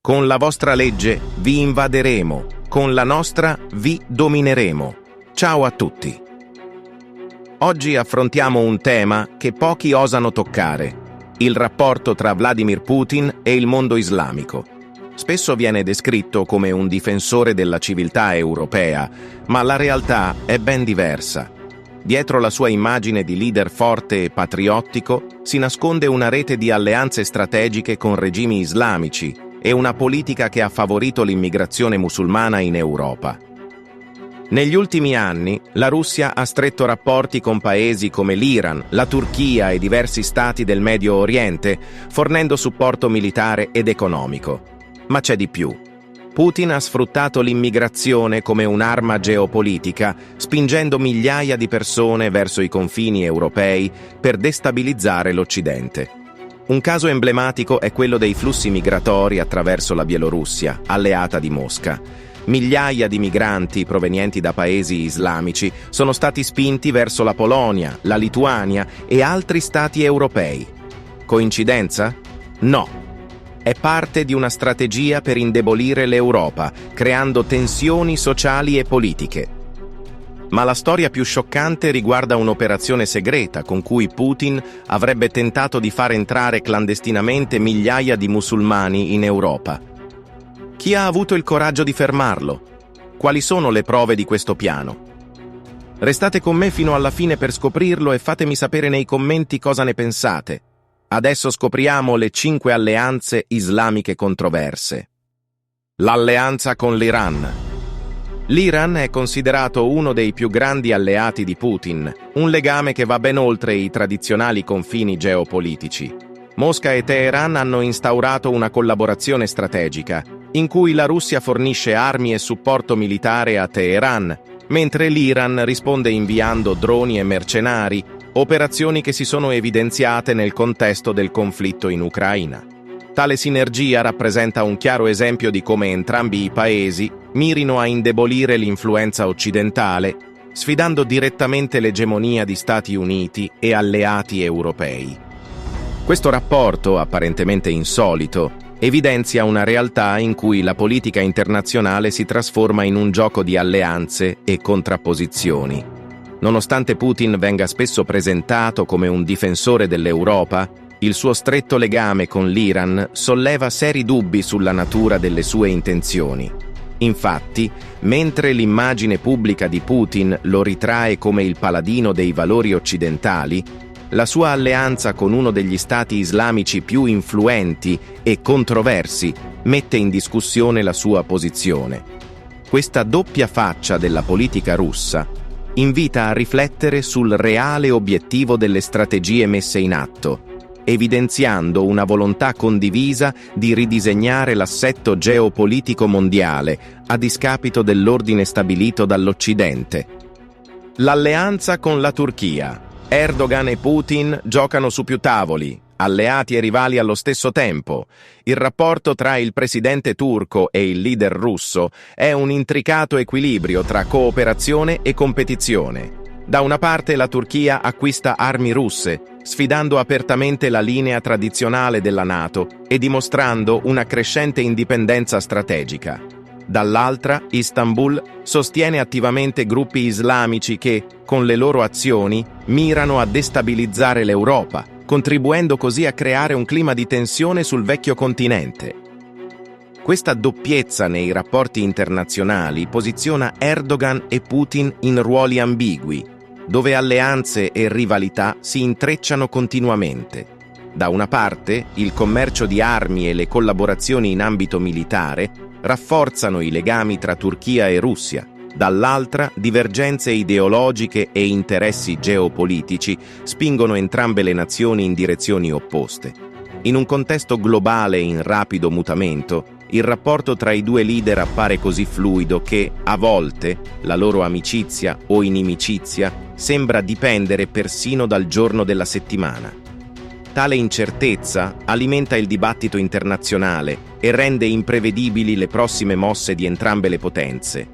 Con la vostra legge vi invaderemo, con la nostra vi domineremo. Ciao a tutti. Oggi affrontiamo un tema che pochi osano toccare: il rapporto tra Vladimir Putin e il mondo islamico. Spesso viene descritto come un difensore della civiltà europea, ma la realtà è ben diversa. Dietro la sua immagine di leader forte e patriottico si nasconde una rete di alleanze strategiche con regimi islamici e una politica che ha favorito l'immigrazione musulmana in Europa. Negli ultimi anni, la Russia ha stretto rapporti con paesi come l'Iran, la Turchia e diversi stati del Medio Oriente, fornendo supporto militare ed economico. Ma c'è di più. Putin ha sfruttato l'immigrazione come un'arma geopolitica, spingendo migliaia di persone verso i confini europei per destabilizzare l'Occidente. Un caso emblematico è quello dei flussi migratori attraverso la Bielorussia, alleata di Mosca. Migliaia di migranti provenienti da paesi islamici sono stati spinti verso la Polonia, la Lituania e altri stati europei. Coincidenza? No. È parte di una strategia per indebolire l'Europa, creando tensioni sociali e politiche. Ma la storia più scioccante riguarda un'operazione segreta con cui Putin avrebbe tentato di far entrare clandestinamente migliaia di musulmani in Europa. Chi ha avuto il coraggio di fermarlo? Quali sono le prove di questo piano? Restate con me fino alla fine per scoprirlo e fatemi sapere nei commenti cosa ne pensate. Adesso scopriamo le 5 alleanze islamiche controverse. L'alleanza con l'Iran. L'Iran è considerato uno dei più grandi alleati di Putin, un legame che va ben oltre i tradizionali confini geopolitici. Mosca e Teheran hanno instaurato una collaborazione strategica, in cui la Russia fornisce armi e supporto militare a Teheran, mentre l'Iran risponde inviando droni e mercenari, operazioni che si sono evidenziate nel contesto del conflitto in Ucraina. Tale sinergia rappresenta un chiaro esempio di come entrambi i paesi mirino a indebolire l'influenza occidentale, sfidando direttamente l'egemonia di Stati Uniti e alleati europei. Questo rapporto, apparentemente insolito, evidenzia una realtà in cui la politica internazionale si trasforma in un gioco di alleanze e contrapposizioni. Nonostante Putin venga spesso presentato come un difensore dell'Europa, il suo stretto legame con l'Iran solleva seri dubbi sulla natura delle sue intenzioni. Infatti, mentre l'immagine pubblica di Putin lo ritrae come il paladino dei valori occidentali, la sua alleanza con uno degli stati islamici più influenti e controversi mette in discussione la sua posizione. Questa doppia faccia della politica russa invita a riflettere sul reale obiettivo delle strategie messe in atto, evidenziando una volontà condivisa di ridisegnare l'assetto geopolitico mondiale a discapito dell'ordine stabilito dall'Occidente. L'alleanza con la Turchia. Erdogan e Putin giocano su più tavoli, alleati e rivali allo stesso tempo. Il rapporto tra il presidente turco e il leader russo è un intricato equilibrio tra cooperazione e competizione. Da una parte la Turchia acquista armi russe, sfidando apertamente la linea tradizionale della NATO e dimostrando una crescente indipendenza strategica. Dall'altra, Istanbul sostiene attivamente gruppi islamici che, con le loro azioni, mirano a destabilizzare l'Europa, contribuendo così a creare un clima di tensione sul vecchio continente. Questa doppiezza nei rapporti internazionali posiziona Erdogan e Putin in ruoli ambigui, dove alleanze e rivalità si intrecciano continuamente. Da una parte, il commercio di armi e le collaborazioni in ambito militare rafforzano i legami tra Turchia e Russia. Dall'altra, divergenze ideologiche e interessi geopolitici spingono entrambe le nazioni in direzioni opposte. In un contesto globale in rapido mutamento, il rapporto tra i due leader appare così fluido che, a volte, la loro amicizia o inimicizia sembra dipendere persino dal giorno della settimana. Tale incertezza alimenta il dibattito internazionale e rende imprevedibili le prossime mosse di entrambe le potenze.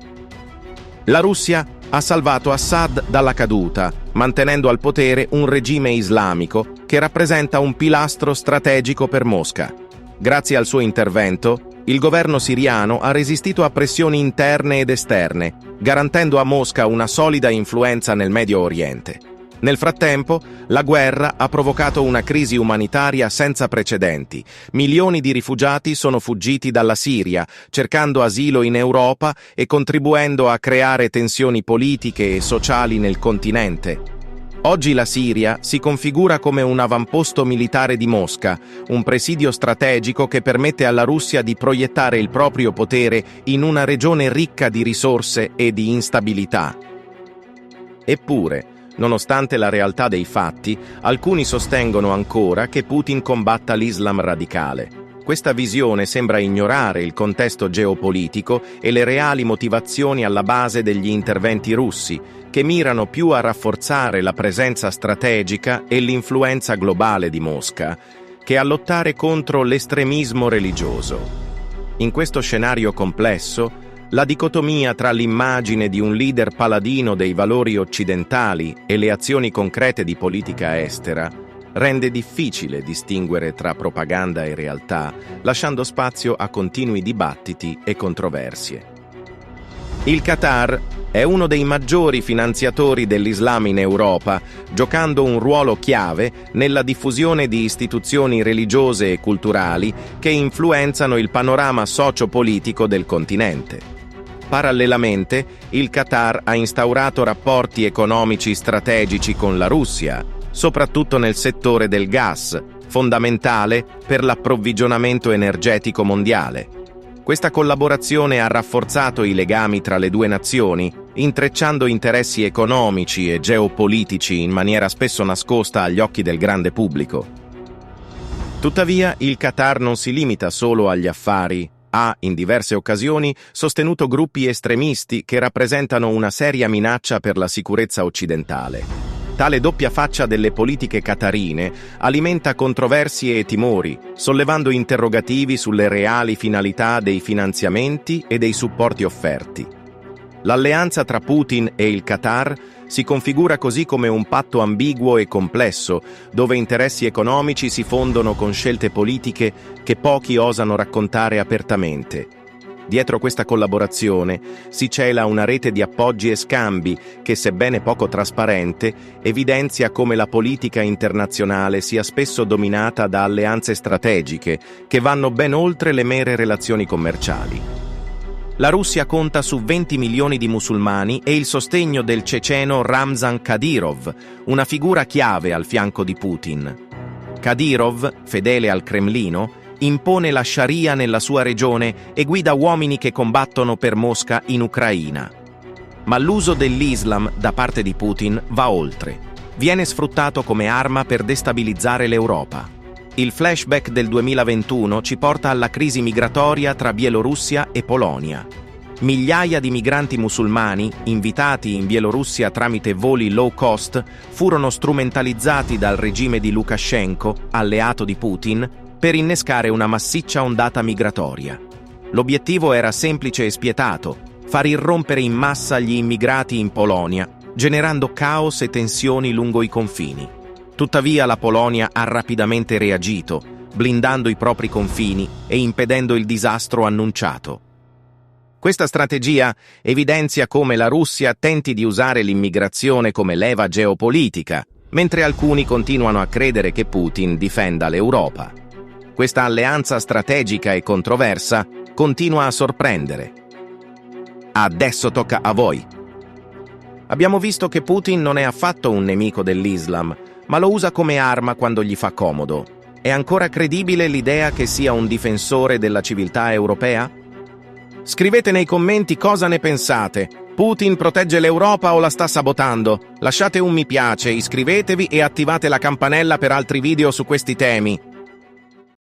La Russia ha salvato Assad dalla caduta, mantenendo al potere un regime islamico che rappresenta un pilastro strategico per Mosca. Grazie al suo intervento, il governo siriano ha resistito a pressioni interne ed esterne, garantendo a Mosca una solida influenza nel Medio Oriente. Nel frattempo, la guerra ha provocato una crisi umanitaria senza precedenti. Milioni di rifugiati sono fuggiti dalla Siria, cercando asilo in Europa e contribuendo a creare tensioni politiche e sociali nel continente. Oggi la Siria si configura come un avamposto militare di Mosca, un presidio strategico che permette alla Russia di proiettare il proprio potere in una regione ricca di risorse e di instabilità. Eppure, nonostante la realtà dei fatti, alcuni sostengono ancora che Putin combatta l'Islam radicale. Questa visione sembra ignorare il contesto geopolitico e le reali motivazioni alla base degli interventi russi, che mirano più a rafforzare la presenza strategica e l'influenza globale di Mosca, che a lottare contro l'estremismo religioso. In questo scenario complesso, la dicotomia tra l'immagine di un leader paladino dei valori occidentali e le azioni concrete di politica estera rende difficile distinguere tra propaganda e realtà, lasciando spazio a continui dibattiti e controversie. Il Qatar è uno dei maggiori finanziatori dell'Islam in Europa, giocando un ruolo chiave nella diffusione di istituzioni religiose e culturali che influenzano il panorama socio-politico del continente. Parallelamente, il Qatar ha instaurato rapporti economici strategici con la Russia, soprattutto nel settore del gas, fondamentale per l'approvvigionamento energetico mondiale. Questa collaborazione ha rafforzato i legami tra le due nazioni, intrecciando interessi economici e geopolitici in maniera spesso nascosta agli occhi del grande pubblico. Tuttavia, il Qatar non si limita solo agli affari. Ha, in diverse occasioni, sostenuto gruppi estremisti che rappresentano una seria minaccia per la sicurezza occidentale. Tale doppia faccia delle politiche qatarine alimenta controversie e timori, sollevando interrogativi sulle reali finalità dei finanziamenti e dei supporti offerti. L'alleanza tra Putin e il Qatar si configura così come un patto ambiguo e complesso, dove interessi economici si fondono con scelte politiche che pochi osano raccontare apertamente. Dietro questa collaborazione si cela una rete di appoggi e scambi che, sebbene poco trasparente, evidenzia come la politica internazionale sia spesso dominata da alleanze strategiche che vanno ben oltre le mere relazioni commerciali. La Russia conta su 20 milioni di musulmani e il sostegno del ceceno Ramzan Kadyrov, una figura chiave al fianco di Putin. Kadyrov, fedele al Cremlino, impone la Sharia nella sua regione e guida uomini che combattono per Mosca in Ucraina. Ma l'uso dell'Islam da parte di Putin va oltre. Viene sfruttato come arma per destabilizzare l'Europa. Il flashback del 2021 ci porta alla crisi migratoria tra Bielorussia e Polonia. Migliaia di migranti musulmani, invitati in Bielorussia tramite voli low cost, furono strumentalizzati dal regime di Lukashenko, alleato di Putin, per innescare una massiccia ondata migratoria. L'obiettivo era semplice e spietato: far irrompere in massa gli immigrati in Polonia, generando caos e tensioni lungo i confini. Tuttavia la Polonia ha rapidamente reagito, blindando i propri confini e impedendo il disastro annunciato. Questa strategia evidenzia come la Russia tenti di usare l'immigrazione come leva geopolitica, mentre alcuni continuano a credere che Putin difenda l'Europa. Questa alleanza strategica e controversa continua a sorprendere. Adesso tocca a voi. Abbiamo visto che Putin non è affatto un nemico dell'Islam, ma lo usa come arma quando gli fa comodo. È ancora credibile l'idea che sia un difensore della civiltà europea? Scrivete nei commenti cosa ne pensate. Putin protegge l'Europa o la sta sabotando? Lasciate un mi piace, iscrivetevi e attivate la campanella per altri video su questi temi.